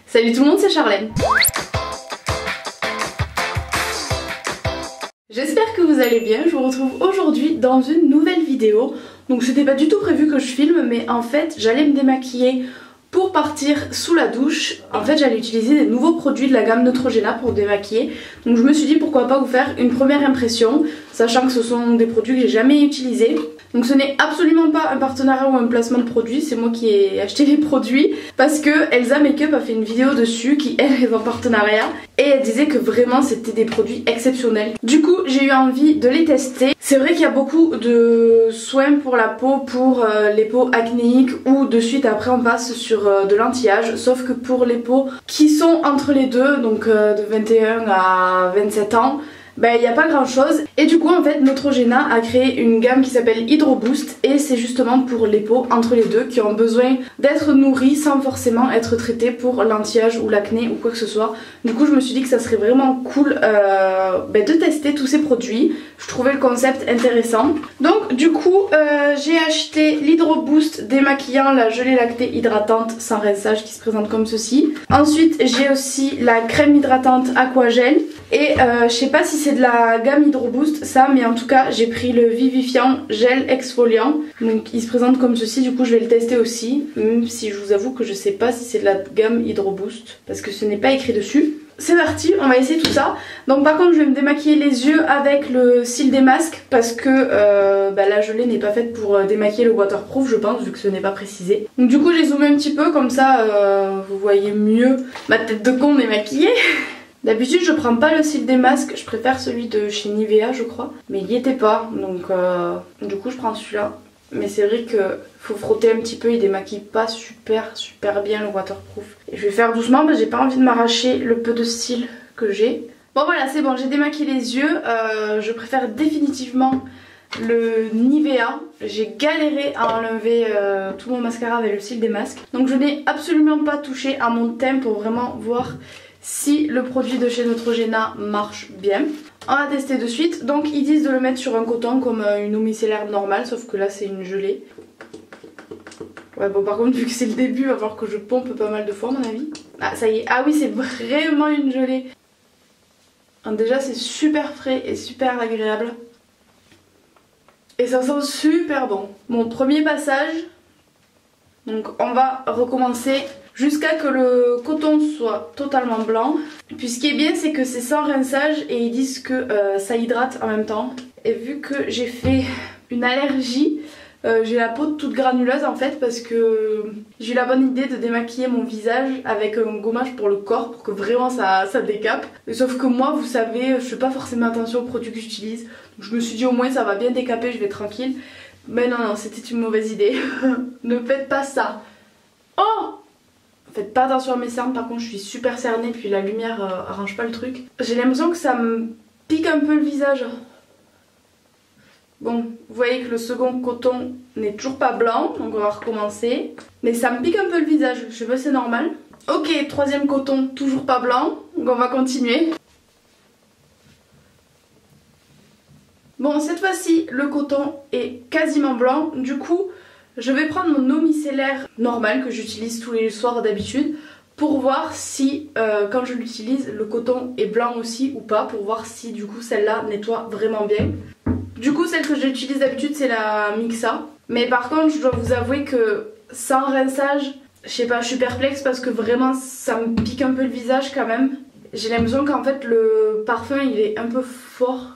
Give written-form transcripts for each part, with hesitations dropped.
Salut tout le monde, c'est Charlène. J'espère que vous allez bien, je vous retrouve aujourd'hui dans une nouvelle vidéo. Donc c'était pas du tout prévu que je filme, mais en fait j'allais me démaquiller pour partir sous la douche. En fait j'allais utiliser des nouveaux produits de la gamme Neutrogena pour démaquiller. Donc je me suis dit pourquoi pas vous faire une première impression, sachant que ce sont des produits que j'ai jamais utilisés. Donc ce n'est absolument pas un partenariat ou un placement de produits, c'est moi qui ai acheté les produits parce que Elsa Makeup a fait une vidéo dessus qui elle est en partenariat et elle disait que vraiment c'était des produits exceptionnels. Du coup j'ai eu envie de les tester. C'est vrai qu'il y a beaucoup de soins pour la peau, pour les peaux acnéiques ou de suite après on passe sur de l'anti-âge, sauf que pour les peaux qui sont entre les deux, donc de 21 à 27 ans, ben il n'y a pas grand chose. Et du coup en fait Neutrogena a créé une gamme qui s'appelle Hydro Boost et c'est justement pour les peaux entre les deux qui ont besoin d'être nourries sans forcément être traitées pour l'anti-âge ou l'acné ou quoi que ce soit. Du coup je me suis dit que ça serait vraiment cool de tester tous ces produits. Je trouvais le concept intéressant. Donc du coup j'ai acheté l'Hydro Boost démaquillant, la gelée lactée hydratante sans rinçage qui se présente comme ceci. Ensuite j'ai aussi la crème hydratante Aquagel. Et je sais pas si c'est de la gamme Hydro Boost ça, mais en tout cas j'ai pris le vivifiant gel exfoliant. Donc il se présente comme ceci, du coup je vais le tester aussi. Même si je vous avoue que je sais pas si c'est de la gamme Hydro Boost parce que ce n'est pas écrit dessus. C'est parti, on va essayer tout ça. Donc par contre je vais me démaquiller les yeux avec le cil des masques parce que la gelée n'est pas faite pour démaquiller le waterproof je pense, vu que ce n'est pas précisé. Donc du coup j'ai zoomé un petit peu comme ça vous voyez mieux ma tête de con démaquillée. D'habitude je prends pas le cil des masques, je préfère celui de chez Nivea je crois. Mais il n'y était pas, donc du coup je prends celui-là. Mais c'est vrai que faut frotter un petit peu, il démaquille pas super bien le waterproof. Et je vais faire doucement parce que j'ai pas envie de m'arracher le peu de cils que j'ai. Bon voilà c'est bon, j'ai démaquillé les yeux, je préfère définitivement le Nivea. J'ai galéré à enlever tout mon mascara avec le cil des masques. Donc je n'ai absolument pas touché à mon teint pour vraiment voir si le produit de chez Neutrogena marche bien. On va tester de suite. Donc ils disent de le mettre sur un coton comme une eau micellaire normale, sauf que là c'est une gelée. Ouais bon par contre vu que c'est le début, il va falloir que je pompe pas mal de fois à mon avis. Ah ça y est, ah oui c'est vraiment une gelée. Donc, déjà c'est super frais et super agréable. Et ça sent super bon. Mon premier passage. Donc on va recommencer jusqu'à que le coton soit totalement blanc. Puis ce qui est bien c'est que c'est sans rinçage et ils disent que ça hydrate en même temps. Et vu que j'ai fait une allergie, j'ai la peau toute granuleuse en fait parce que j'ai eu la bonne idée de démaquiller mon visage avec un gommage pour le corps pour que vraiment ça décape. Sauf que moi vous savez je fais pas forcément attention aux produits que j'utilise. Donc je me suis dit au moins ça va bien décaper, je vais être tranquille. Mais non c'était une mauvaise idée. Ne faites pas ça. Oh! Faites pas attention à mes cernes, par contre je suis super cernée puis la lumière arrange pas le truc. J'ai l'impression que ça me pique un peu le visage. Bon, vous voyez que le second coton n'est toujours pas blanc, donc on va recommencer. Mais ça me pique un peu le visage, je sais pas si c'est normal. Ok, troisième coton, toujours pas blanc, donc on va continuer. Bon, cette fois-ci, le coton est quasiment blanc, du coup je vais prendre mon eau micellaire normale que j'utilise tous les soirs d'habitude pour voir si quand je l'utilise le coton est blanc aussi ou pas, pour voir si du coup celle-là nettoie vraiment bien. Du coup celle que j'utilise d'habitude c'est la Mixa, mais par contre je dois vous avouer que sans rinçage, je sais pas, je suis perplexe parce que vraiment ça me pique un peu le visage quand même. J'ai l'impression qu'en fait le parfum il est un peu fort.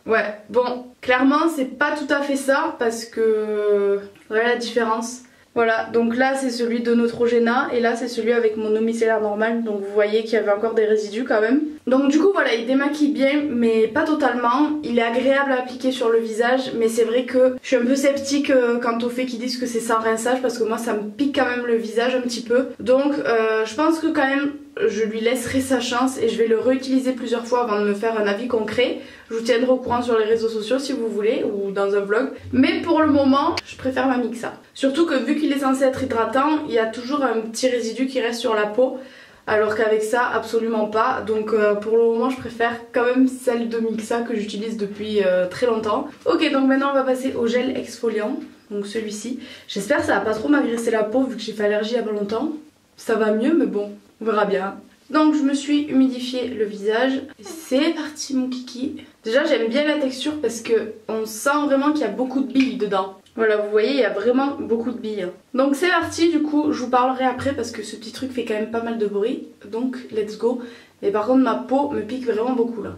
Ouais, bon, clairement c'est pas tout à fait ça parce que voilà la différence. Voilà, donc là c'est celui de Neutrogena et là c'est celui avec mon eau micellaire normale, donc vous voyez qu'il y avait encore des résidus quand même. Donc du coup voilà, il démaquille bien mais pas totalement, il est agréable à appliquer sur le visage, mais c'est vrai que je suis un peu sceptique quant au fait qu'ils disent que c'est sans rinçage parce que moi ça me pique quand même le visage un petit peu. Donc je pense que quand même je lui laisserai sa chance et je vais le réutiliser plusieurs fois avant de me faire un avis concret. Je vous tiendrai au courant sur les réseaux sociaux si vous voulez ou dans un vlog. Mais pour le moment, je préfère ma Mixa. Surtout que vu qu'il est censé être hydratant, il y a toujours un petit résidu qui reste sur la peau. Alors qu'avec ça, absolument pas. Donc pour le moment, je préfère quand même celle de Mixa que j'utilise depuis très longtemps. Ok, donc maintenant on va passer au gel exfoliant. Donc celui-ci. J'espère que ça va pas trop m'agresser la peau vu que j'ai fait allergie il y a pas longtemps. ça va mieux, mais bon, on verra bien. Donc je me suis humidifié le visage. C'est parti mon kiki. Déjà j'aime bien la texture parce que on sent vraiment qu'il y a beaucoup de billes dedans. Voilà, vous voyez, il y a vraiment beaucoup de billes. Donc c'est parti, du coup je vous parlerai après parce que ce petit truc fait quand même pas mal de bruit. Donc let's go. Mais par contre ma peau me pique vraiment beaucoup là.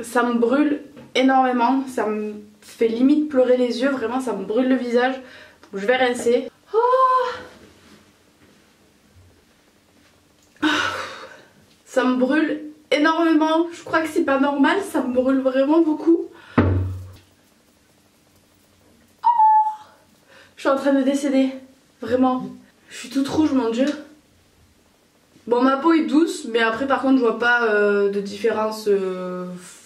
Ça me brûle énormément, ça me fait limite pleurer les yeux, vraiment ça me brûle le visage. Donc je vais rincer. Ça me brûle énormément, je crois que c'est pas normal, ça me brûle vraiment beaucoup. Je suis en train de décéder, vraiment. Je suis toute rouge mon dieu. Bon ma peau est douce, mais après par contre je vois pas de différence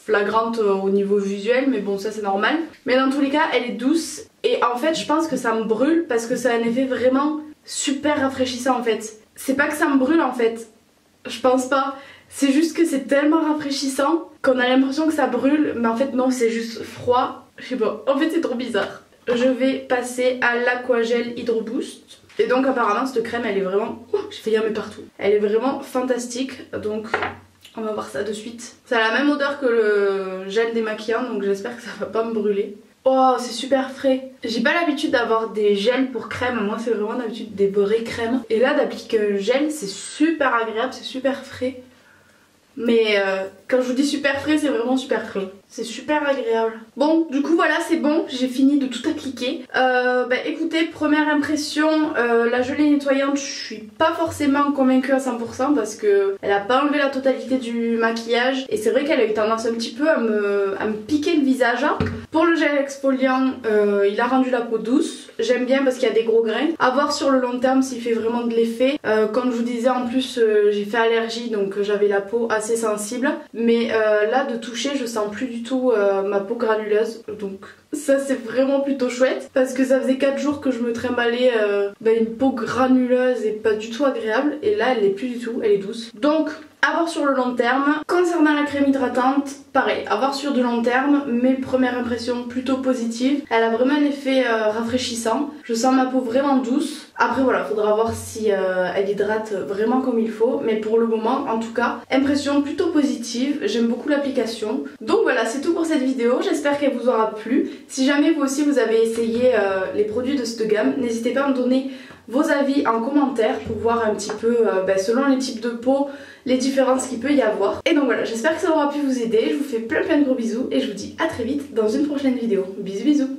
flagrante au niveau visuel, mais bon ça c'est normal. Mais dans tous les cas elle est douce et en fait je pense que ça me brûle parce que ça a un effet vraiment super rafraîchissant en fait. C'est pas que ça me brûle en fait, je pense pas. C'est juste que c'est tellement rafraîchissant qu'on a l'impression que ça brûle, mais en fait non, c'est juste froid. Je sais pas, en fait c'est trop bizarre. Je vais passer à l'Aquagel Hydro Boost. Et donc apparemment cette crème elle est vraiment... j'ai failli en mettre partout. Elle est vraiment fantastique, donc on va voir ça de suite. Ça a la même odeur que le gel démaquillant, donc j'espère que ça va pas me brûler. Oh c'est super frais. J'ai pas l'habitude d'avoir des gels pour crème, moi c'est vraiment d'habitude des vraies crèmes. Et là d'appliquer gel c'est super agréable, c'est super frais. Mais quand je vous dis super frais, c'est vraiment super frais. C'est super agréable. Bon, du coup voilà, c'est bon, j'ai fini de tout appliquer. Écoutez, première impression, la gelée nettoyante, je suis pas forcément convaincue à 100% parce que elle a pas enlevé la totalité du maquillage. Et c'est vrai qu'elle a eu tendance un petit peu à me piquer le visage. Pour le gel exfoliant, il a rendu la peau douce. J'aime bien parce qu'il y a des gros grains. À voir sur le long terme s'il fait vraiment de l'effet. Comme je vous disais, en plus j'ai fait allergie, donc j'avais la peau assez sensible. Mais là de toucher, je sens plus du tout ma peau granuleuse. Donc ça c'est vraiment plutôt chouette. Parce que ça faisait 4 jours que je me trimballais une peau granuleuse et pas du tout agréable. Et là elle l'est plus du tout, elle est douce. Donc à voir sur le long terme. Concernant la crème hydratante, pareil, à voir sur du long terme, mes premières impressions plutôt positives. Elle a vraiment un effet rafraîchissant. Je sens ma peau vraiment douce. Après voilà, faudra voir si elle hydrate vraiment comme il faut. Mais pour le moment, en tout cas, impression plutôt positive. J'aime beaucoup l'application. Donc voilà, c'est tout pour cette vidéo. J'espère qu'elle vous aura plu. Si jamais vous aussi vous avez essayé les produits de cette gamme, n'hésitez pas à me donner vos avis en commentaire pour voir un petit peu selon les types de peau les différences qu'il peut y avoir. Et donc voilà, j'espère que ça aura pu vous aider. Je vous fais plein de gros bisous et je vous dis à très vite dans une prochaine vidéo. Bisous bisous.